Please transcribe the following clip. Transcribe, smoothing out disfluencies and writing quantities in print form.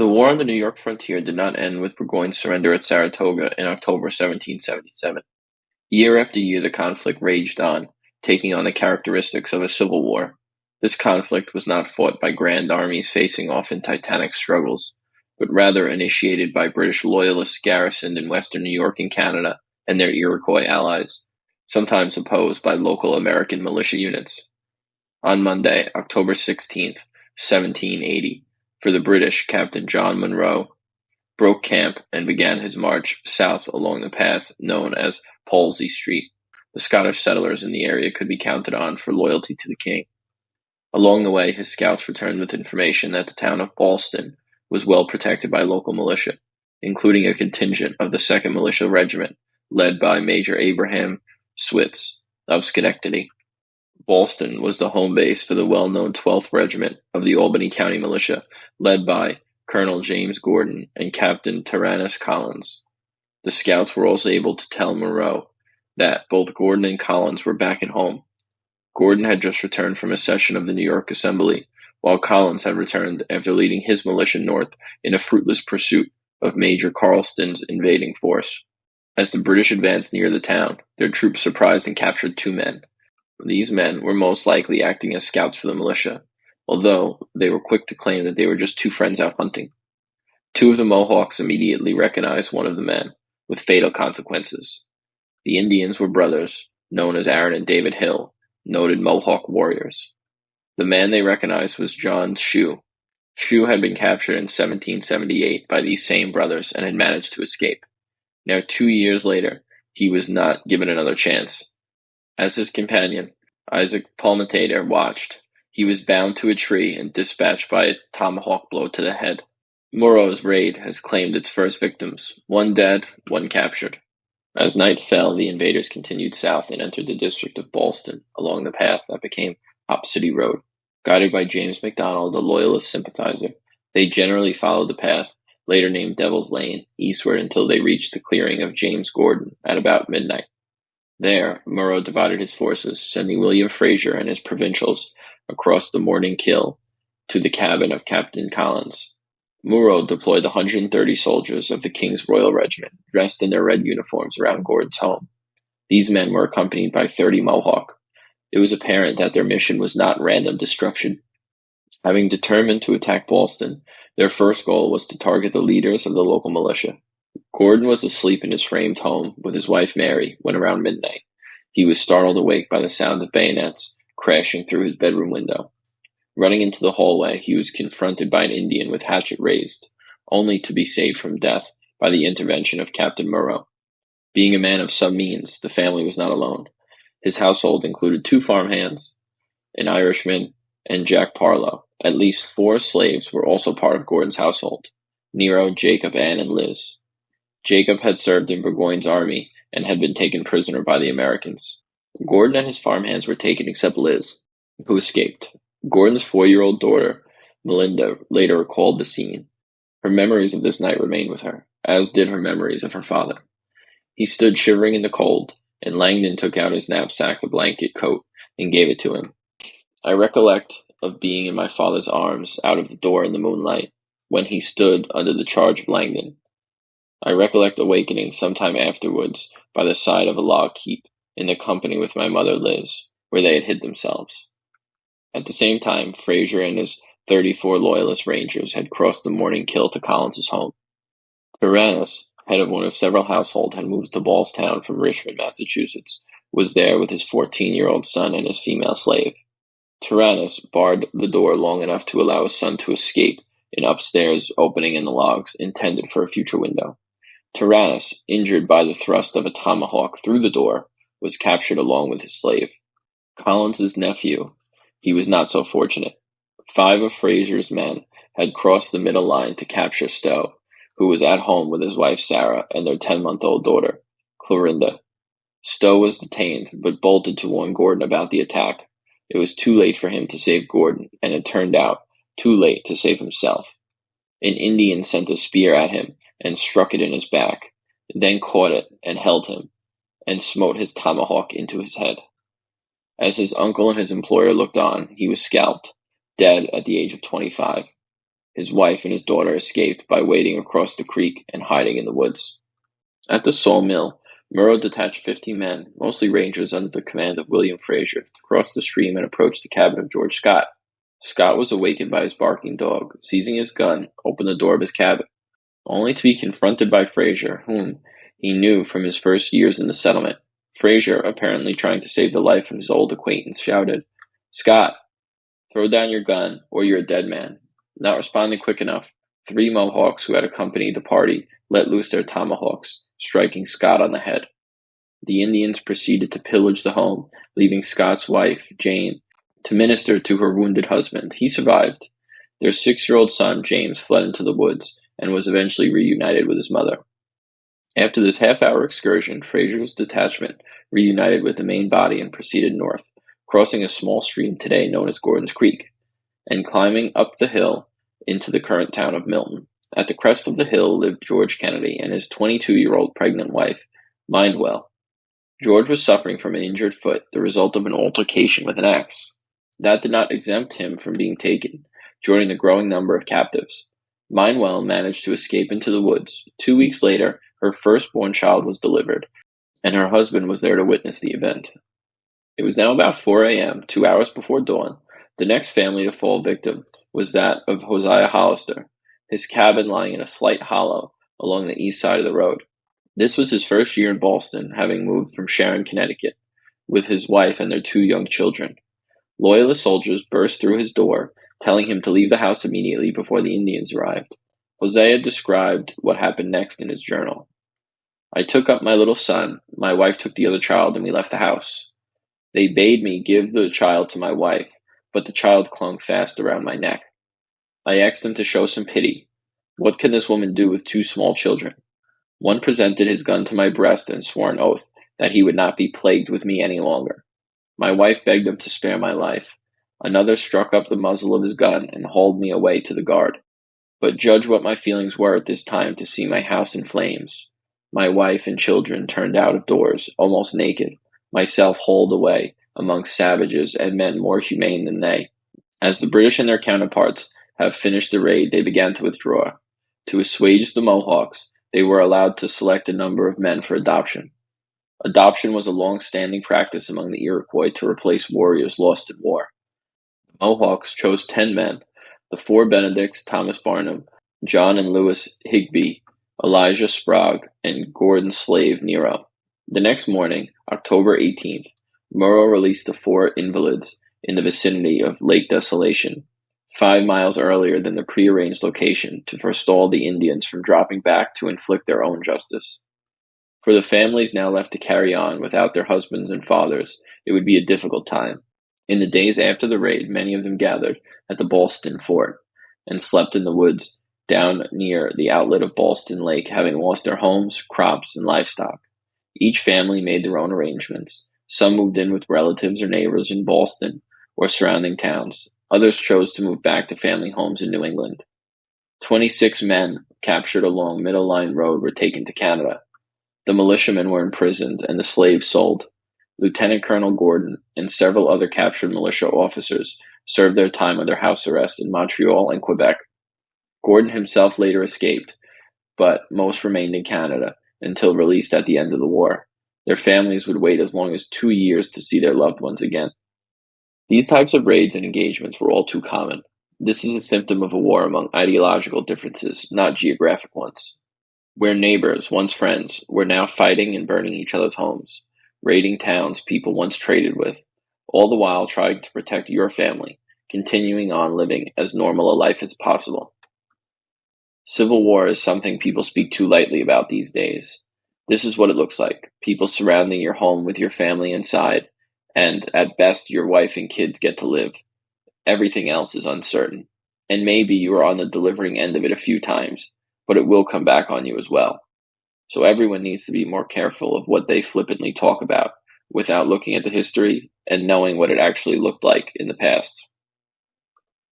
The war on the New York frontier did not end with Burgoyne's surrender at Saratoga in October 1777. Year after year the conflict raged on, taking on the characteristics of a civil war. This conflict was not fought by grand armies facing off in titanic struggles, but rather initiated by British loyalists garrisoned in western New York and Canada and their Iroquois allies, sometimes opposed by local American militia units. On Monday, October 16th, 1780, for the British, Captain John Munro broke camp and began his march south along the path known as Polsey Street. The Scottish settlers in the area could be counted on for loyalty to the king. Along the way, his scouts returned with information that the town of Ballston was well protected by local militia, including a contingent of the 2nd Militia Regiment, led by Major Abraham Switz of Schenectady. Ballston was the home base for the well-known 12th Regiment of the Albany County Militia, led by Colonel James Gordon and Captain Tyrannus Collins. The scouts were also able to tell Munro that both Gordon and Collins were back at home. Gordon had just returned from a session of the New York Assembly, while Collins had returned after leading his militia north in a fruitless pursuit of Major Carlston's invading force. As the British advanced near the town, their troops surprised and captured 2 men. These men were most likely acting as scouts for the militia, although they were quick to claim that they were just 2 friends out hunting. 2 of the Mohawks immediately recognized one of the men, with fatal consequences. The Indians were brothers, known as Aaron and David Hill, noted Mohawk warriors. The man they recognized was John Shue. Shue had been captured in 1778 by these same brothers and had managed to escape. Now 2 years later, he was not given another chance. As his companion, Isaac Palmetader, watched, he was bound to a tree and dispatched by a tomahawk blow to the head. Munro's raid has claimed its first victims, 1 dead, 1 captured. As night fell, the invaders continued south and entered the district of Ballston along the path that became Hop City Road. Guided by James MacDonald, a loyalist sympathizer, they generally followed the path, later named Devil's Lane, eastward until they reached the clearing of James Gordon at about midnight. There, Munro divided his forces, sending William Fraser and his provincials across the Morning Kill to the cabin of Captain Collins. Munro deployed the 130 soldiers of the King's Royal Regiment, dressed in their red uniforms, around Gordon's home. These men were accompanied by 30 Mohawk. It was apparent that their mission was not random destruction. Having determined to attack Ballston, their first goal was to target the leaders of the local militia. Gordon was asleep in his framed home with his wife Mary when around midnight. He was startled awake by the sound of bayonets crashing through his bedroom window. Running into the hallway, he was confronted by an Indian with hatchet raised, only to be saved from death by the intervention of Captain Munro. Being a man of some means, the family was not alone. His household included 2 farmhands, an Irishman, and Jack Parlow. At least 4 slaves were also part of Gordon's household: Nero, Jacob, Anne, and Liz. Jacob had served in Burgoyne's army and had been taken prisoner by the Americans. Gordon and his farmhands were taken except Liz, who escaped. Gordon's 4-year-old daughter, Melinda, later recalled the scene. Her memories of this night remained with her, as did her memories of her father. He stood shivering in the cold, and Langdon took out his knapsack, a blanket, coat, and gave it to him. I recollect of being in my father's arms out of the door in the moonlight, when he stood under the charge of Langdon. I recollect awakening some time afterwards by the side of a log heap, in the company with my mother Liz, where they had hid themselves. At the same time, Fraser and his 34 Loyalist Rangers had crossed the Morning Kill to Collins's home. Tyrannus, head of one of several households, had moved to Ballstown from Richmond, Massachusetts, was there with his 14-year-old son and his female slave. Tyrannus barred the door long enough to allow his son to escape an upstairs opening in the logs, intended for a future window. Tyrannus, injured by the thrust of a tomahawk through the door, was captured along with his slave. Collins's nephew, he was not so fortunate. 5 of Fraser's men had crossed the middle line to capture Stowe, who was at home with his wife Sarah and their 10-month-old daughter, Clorinda. Stowe was detained, but bolted to warn Gordon about the attack. It was too late for him to save Gordon, and it turned out too late to save himself. An Indian sent a spear at him and struck it in his back, then caught it and held him, and smote his tomahawk into his head. As his uncle and his employer looked on, he was scalped, dead at the age of 25. His wife and his daughter escaped by wading across the creek and hiding in the woods. At the sawmill, Munro detached 50 men, mostly rangers under the command of William Fraser, to cross the stream and approach the cabin of George Scott. Scott was awakened by his barking dog. Seizing his gun, opened the door of his cabin, only to be confronted by Fraser, whom he knew from his first years in the settlement. Fraser, apparently trying to save the life of his old acquaintance, shouted, "Scott, throw down your gun, or you're a dead man." Not responding quick enough, 3 Mohawks who had accompanied the party let loose their tomahawks, striking Scott on the head. The Indians proceeded to pillage the home, leaving Scott's wife, Jane, to minister to her wounded husband. He survived. Their 6-year-old son, James, fled into the woods and was eventually reunited with his mother. After this half-hour excursion, Fraser's detachment reunited with the main body and proceeded north, crossing a small stream today known as Gordon's Creek, and climbing up the hill into the current town of Milton. At the crest of the hill lived George Kennedy and his 22-year-old pregnant wife, Mindwell. George was suffering from an injured foot, the result of an altercation with an axe. That did not exempt him from being taken, joining the growing number of captives. Mindwell managed to escape into the woods. 2 weeks later, her firstborn child was delivered, and her husband was there to witness the event. It was now about 4 a.m., 2 hours before dawn. The next family to fall victim was that of Hosea Hollister, his cabin lying in a slight hollow along the east side of the road. This was his first year in Ballston, having moved from Sharon, Connecticut, with his wife and their 2 young children. Loyalist soldiers burst through his door, telling him to leave the house immediately before the Indians arrived. Hosea described what happened next in his journal. "I took up my little son, my wife took the other child, and we left the house. They bade me give the child to my wife, but the child clung fast around my neck. I asked them to show some pity. What can this woman do with 2 small children? One presented his gun to my breast and swore an oath that he would not be plagued with me any longer. My wife begged him to spare my life. Another struck up the muzzle of his gun and hauled me away to the guard. But judge what my feelings were at this time to see my house in flames. My wife and children turned out of doors, almost naked, myself hauled away amongst savages and men more humane than they. As the British and their counterparts have finished the raid, they began to withdraw. To assuage the Mohawks, they were allowed to select a number of men for adoption. Adoption was a long-standing practice among the Iroquois to replace warriors lost in war. The Mohawks chose 10 men, the 4 Benedicts, Thomas Barnum, John and Louis Higbee, Elijah Sprague, and Gordon's slave Nero. The next morning, October 18th, Munro released the 4 invalids in the vicinity of Lake Desolation, 5 miles earlier than the prearranged location, to forestall the Indians from dropping back to inflict their own justice. For the families now left to carry on without their husbands and fathers, it would be a difficult time. In the days after the raid, many of them gathered at the Ballston fort and slept in the woods down near the outlet of Ballston Lake, having lost their homes, crops, and livestock. Each family made their own arrangements. Some moved in with relatives or neighbors in Ballston or surrounding towns. Others chose to move back to family homes in New England. 26 men captured along Middle Line Road were taken to Canada. The militiamen were imprisoned and the slaves sold. Lieutenant Colonel Gordon and several other captured militia officers served their time under house arrest in Montreal and Quebec. Gordon himself later escaped, but most remained in Canada until released at the end of the war. Their families would wait as long as 2 years to see their loved ones again. These types of raids and engagements were all too common. This is a symptom of a war among ideological differences, not geographic ones. Where neighbors, once friends, were now fighting and burning each other's homes, raiding towns people once traded with, all the while trying to protect your family, continuing on living as normal a life as possible. Civil war is something people speak too lightly about these days. This is what it looks like: people surrounding your home with your family inside, and at best your wife and kids get to live. Everything else is uncertain, and maybe you are on the delivering end of it a few times, but it will come back on you as well. So everyone needs to be more careful of what they flippantly talk about, without looking at the history and knowing what it actually looked like in the past.